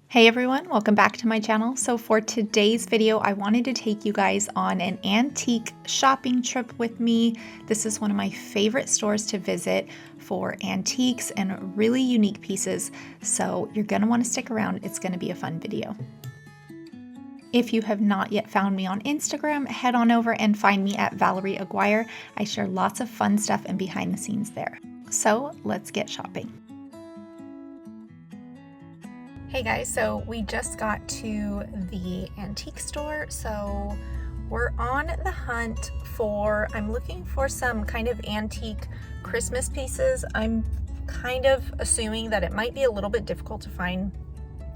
Hey everyone, welcome back to my channel. So for today's video, I wanted to take you guys on an antique shopping trip with me. This is one of my favorite stores to visit for antiques and really unique pieces. So you're gonna want to stick around. It's gonna be a fun video. If you have not yet found me on Instagram, head on over and find me at Valerie Aguiar. I share lots of fun stuff and behind the scenes there. So let's get shopping. Hey guys, so we just got to the antique store, so we're on the hunt for, I'm looking for some kind of antique Christmas pieces. I'm kind of assuming that it might be a little bit difficult to find,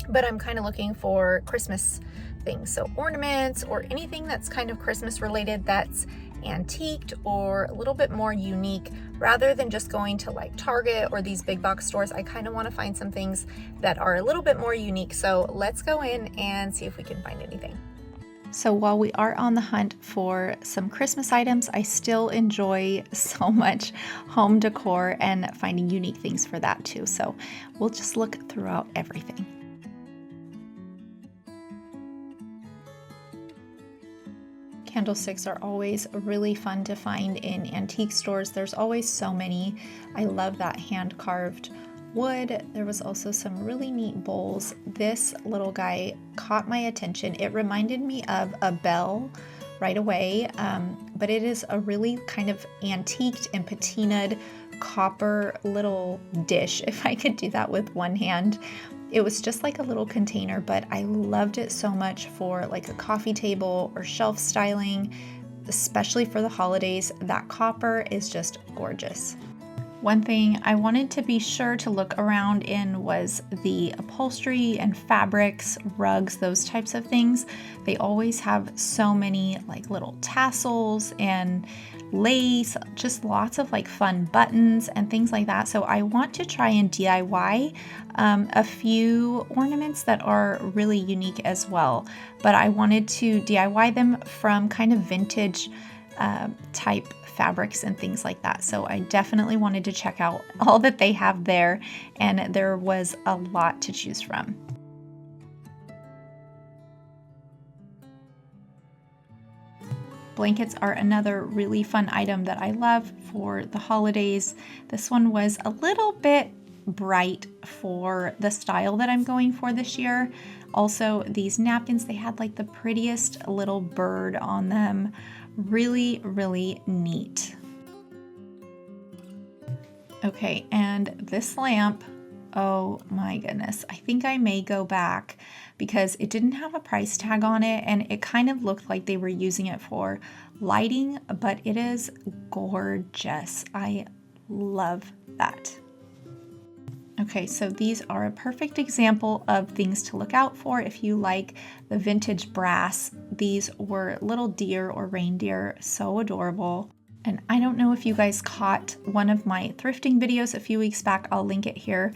but I'm kind of looking for Christmas things, so ornaments or anything that's kind of Christmas related that's antiqued or a little bit more unique. Rather than just going to like Target or these big box stores, I kind of want to find some things that are a little bit more unique. So let's go in and see if we can find anything. So while we are on the hunt for some Christmas items, I still enjoy so much home decor and finding unique things for that too. So we'll just look throughout everything. Candlesticks are always really fun to find in antique stores. There's always so many. I love that hand-carved wood. There was also some really neat bowls. This little guy caught my attention. It reminded me of a bell right away, but it is a really kind of antiqued and patinaed copper little dish, if I could do that with one hand. It was just like a little container, but I loved it so much for like a coffee table or shelf styling, especially for the holidays. That copper is just gorgeous. One thing I wanted to be sure to look around in was the upholstery and fabrics, rugs, those types of things. They always have so many like little tassels and lace, just lots of like fun buttons and things like that. So I want to try and DIY a few ornaments that are really unique as well. But I wanted to DIY them from kind of vintage type fabrics and things like that. So I definitely wanted to check out all that they have there, and there was a lot to choose from. Blankets are another really fun item that I love for the holidays. This one was a little bit bright for the style that I'm going for this year. Also, these napkins, they had like the prettiest little bird on them. Really, really neat. Okay, and this lamp, oh my goodness, I think I may go back because it didn't have a price tag on it and it kind of looked like they were using it for lighting, but it is gorgeous. I love that. Okay, so these are a perfect example of things to look out for if you like the vintage brass. These were little deer or reindeer, so adorable. And I don't know if you guys caught one of my thrifting videos a few weeks back. I'll link it here.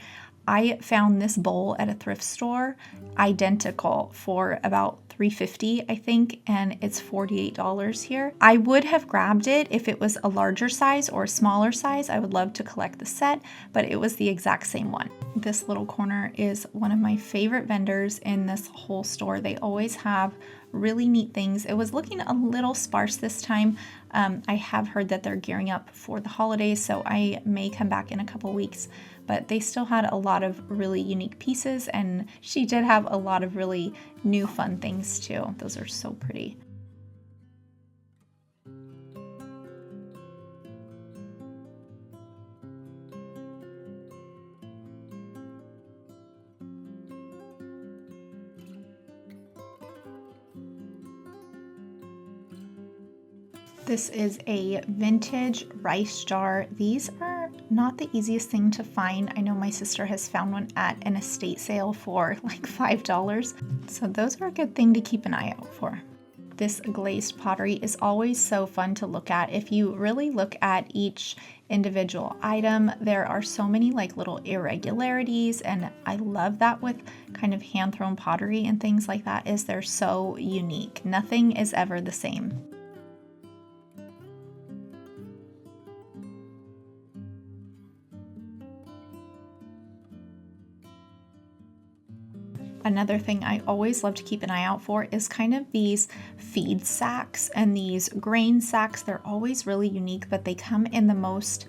I found this bowl at a thrift store, identical, for about $3.50, I think, and it's $48 here. I would have grabbed it if it was a larger size or a smaller size. I would love to collect the set, but it was the exact same one. This little corner is one of my favorite vendors in this whole store. They always have really neat things. It was looking a little sparse this time. I have heard that they're gearing up for the holidays, so I may come back in a couple weeks, but they still had a lot of really unique pieces, and she did have a lot of really new fun things too. Those are so pretty. This is a vintage rice jar. These are not the easiest thing to find. I know my sister has found one at an estate sale for like $5. So those are a good thing to keep an eye out for. This glazed pottery is always so fun to look at. If you really look at each individual item, there are so many like little irregularities, and I love that with kind of hand-thrown pottery and things like that, is they're so unique. Nothing is ever the same. Another thing I always love to keep an eye out for is kind of these feed sacks and these grain sacks. They're always really unique, but they come in the most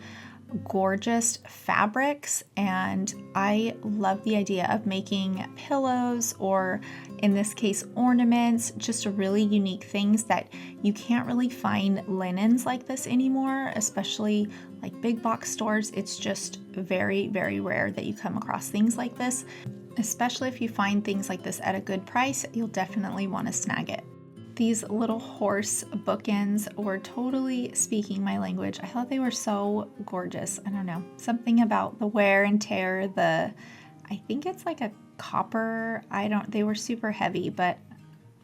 gorgeous fabrics, and I love the idea of making pillows, or in this case ornaments, just really unique things that you can't really find linens like this anymore, especially like big box stores. It's just very, very rare that you come across things like this. Especially if you find things like this at a good price, you'll definitely want to snag it. These little horse bookends were totally speaking my language. I thought they were so gorgeous. I don't know, something about the wear and tear, I think it's like a copper, they were super heavy, but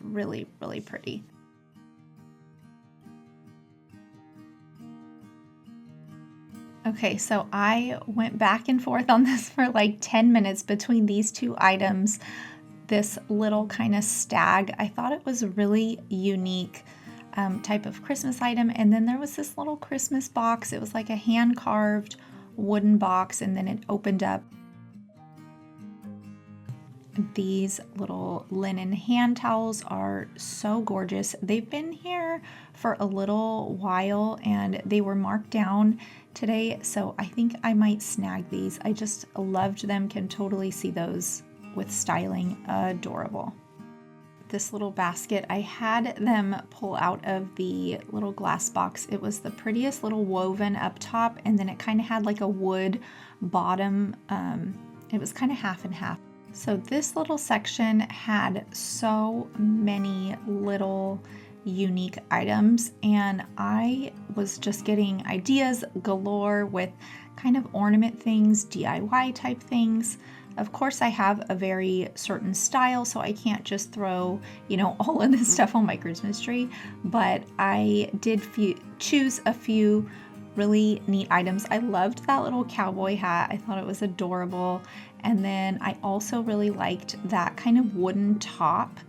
really, really pretty. Okay, so I went back and forth on this for like 10 minutes between these two items. This little kind of stag, I thought it was a really unique type of Christmas item. And then there was this little Christmas box. It was like a hand carved wooden box, and then it opened up. These little linen hand towels are so gorgeous. They've been here for a little while and they were marked down today, so I think I might snag these. I just loved them. Can totally see those with styling. Adorable. This little basket, I had them pull out of the little glass box. It was the prettiest little woven up top, and then it kind of had like a wood bottom. It was kind of half and half. So this little section had so many little unique items, and I was just getting ideas galore with kind of ornament things, DIY type things. Of course, I have a very certain style, so I can't just throw, all of this stuff on my Christmas tree, but I did choose a few really neat items. I loved that little cowboy hat. I thought it was adorable. And then I also really liked that kind of wooden top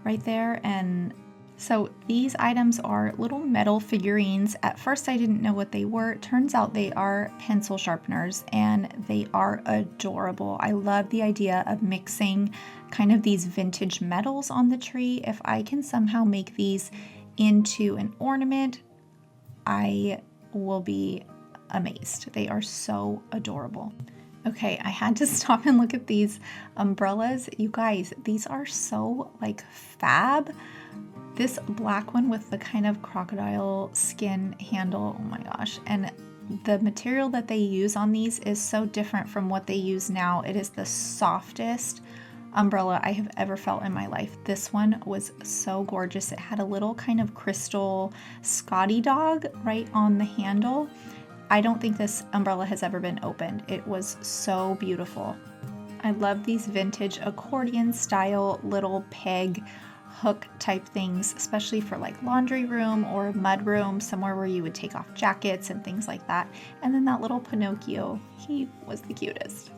right there. And so these items are little metal figurines. At first I didn't know what they were. Turns out they are pencil sharpeners, and they are adorable. I love the idea of mixing kind of these vintage metals on the tree. If I can somehow make these into an ornament, I will be amazed. They are so adorable. Okay, I had to stop and look at these umbrellas. You guys, these are so like fab. This black one with the kind of crocodile skin handle, oh my gosh. And the material that they use on these is so different from what they use now. It is the softest umbrella I have ever felt in my life. This one was so gorgeous. It had a little kind of crystal Scotty dog right on the handle. I don't think this umbrella has ever been opened. It was so beautiful. I love these vintage accordion style little peg hook type things, especially for like laundry room or mud room, somewhere where you would take off jackets and things like that. And then that little Pinocchio, he was the cutest.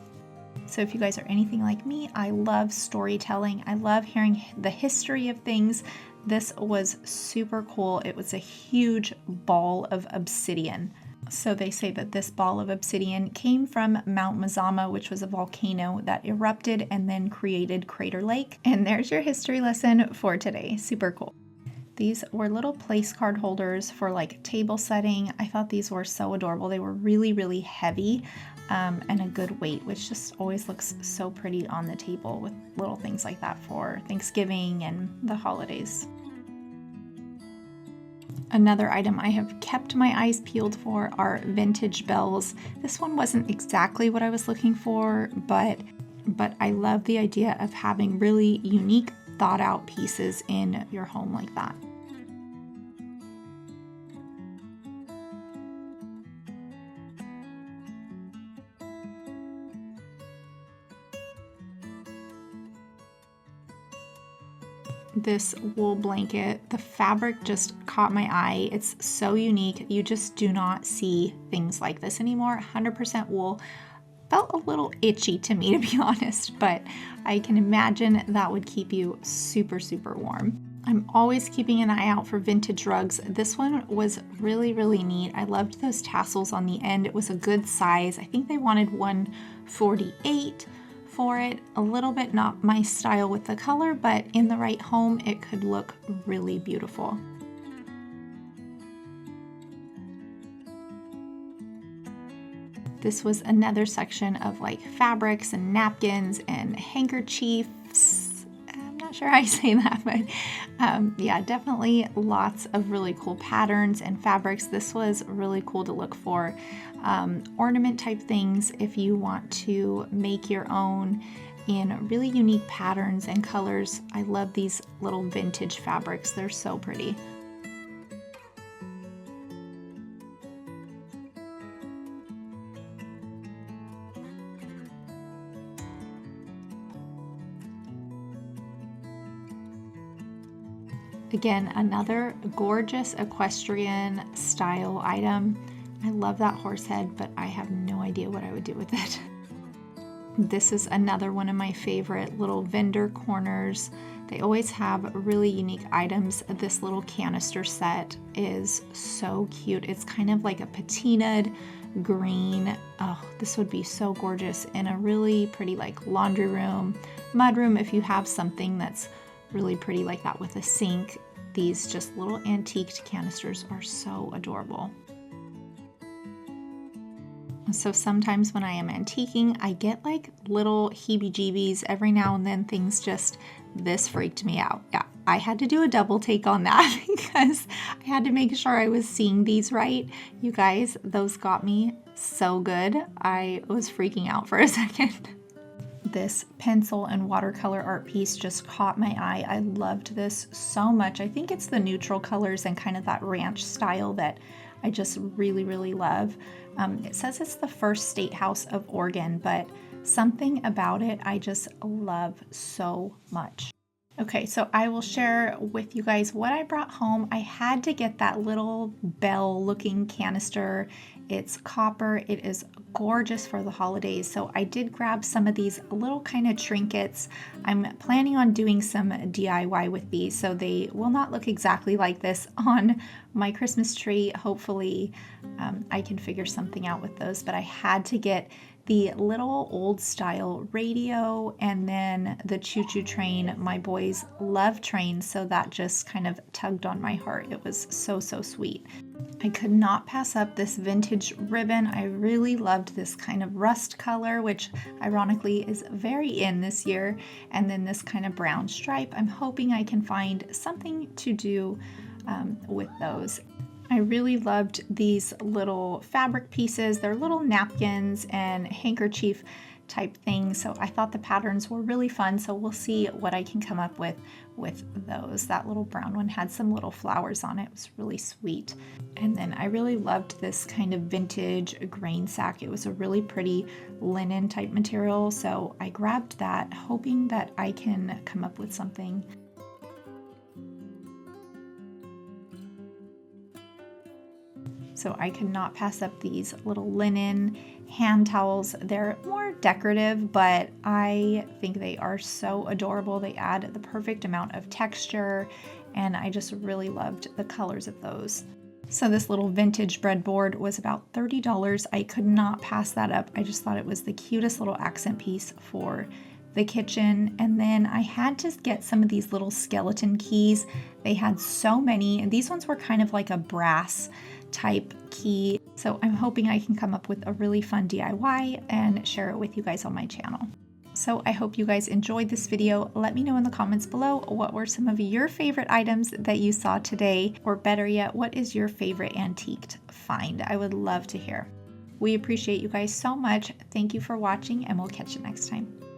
So if you guys are anything like me, I love storytelling. I love hearing the history of things. This was super cool. It was a huge ball of obsidian. So they say that this ball of obsidian came from Mount Mazama, which was a volcano that erupted and then created Crater Lake. And there's your history lesson for today. Super cool. These were little place card holders for like table setting. I thought these were so adorable. They were really, really heavy and a good weight, which just always looks so pretty on the table with little things like that for Thanksgiving and the holidays. Another item I have kept my eyes peeled for are vintage bells. This one wasn't exactly what I was looking for, but I love the idea of having really unique, thought out pieces in your home like that. This wool blanket, the fabric just caught my eye. It's so unique. You just do not see things like this anymore. 100% wool. Felt a little itchy to me, to be honest, but I can imagine that would keep you super, super warm. I'm always keeping an eye out for vintage rugs. This one was really, really neat. I loved those tassels on the end. It was a good size. I think they wanted 148 for it. A little bit not my style with the color, but in the right home, it could look really beautiful. This was another section of like fabrics and napkins and handkerchiefs. I'm not sure how you say that, but yeah, definitely lots of really cool patterns and fabrics. This was really cool to look for. Ornament type things if you want to make your own in really unique patterns and colors. I love these little vintage fabrics. They're so pretty. Again, another gorgeous equestrian style item. I love that horse head, but I have no idea what I would do with it. This is another one of my favorite little vendor corners. They always have really unique items. This little canister set is so cute. It's kind of like a patinaed green. Oh, this would be so gorgeous in a really pretty like laundry room, mud room if you have something that's really pretty like that with a sink. These just little antiqued canisters are so adorable. So sometimes when I am antiquing, I get like little heebie-jeebies every now and then. Things just, this freaked me out. Yeah, I had to do a double take on that because I had to make sure I was seeing these right. You guys, those got me so good. I was freaking out for a second. This pencil and watercolor art piece just caught my eye. I loved this so much. I think it's the neutral colors and kind of that ranch style that I just really, really love. It says it's the first state house of Oregon, but something about it I just love so much. Okay, so I will share with you guys what I brought home. I had to get that little bell looking canister. It's copper. It is gorgeous for the holidays. So I did grab some of these little kind of trinkets. I'm planning on doing some DIY with these, so they will not look exactly like this on my Christmas tree. Hopefully I can figure something out with those, but I had to get the little old style radio and then the choo-choo train. My boys love trains, so that just kind of tugged on my heart. It was so, so sweet. I could not pass up this vintage ribbon. I really loved this kind of rust color, which ironically is very in this year. And then this kind of brown stripe. I'm hoping I can find something to do with those. I really loved these little fabric pieces. They're little napkins and handkerchief type things. So I thought the patterns were really fun. So we'll see what I can come up with those. That little brown one had some little flowers on it. It was really sweet. And then I really loved this kind of vintage grain sack. It was a really pretty linen type material. So I grabbed that, hoping that I can come up with something. So I could not pass up these little linen hand towels. They're more decorative, but I think they are so adorable. They add the perfect amount of texture, and I just really loved the colors of those. So this little vintage breadboard was about $30. I could not pass that up. I just thought it was the cutest little accent piece for the kitchen. And then I had to get some of these little skeleton keys. They had so many, and these ones were kind of like a brass type key. So I'm hoping I can come up with a really fun DIY and share it with you guys on my channel. So I hope you guys enjoyed this video. Let me know in the comments below what were some of your favorite items that you saw today, or better yet, what is your favorite antiqued find? I would love to hear. We appreciate you guys so much. Thank you for watching, and we'll catch you next time.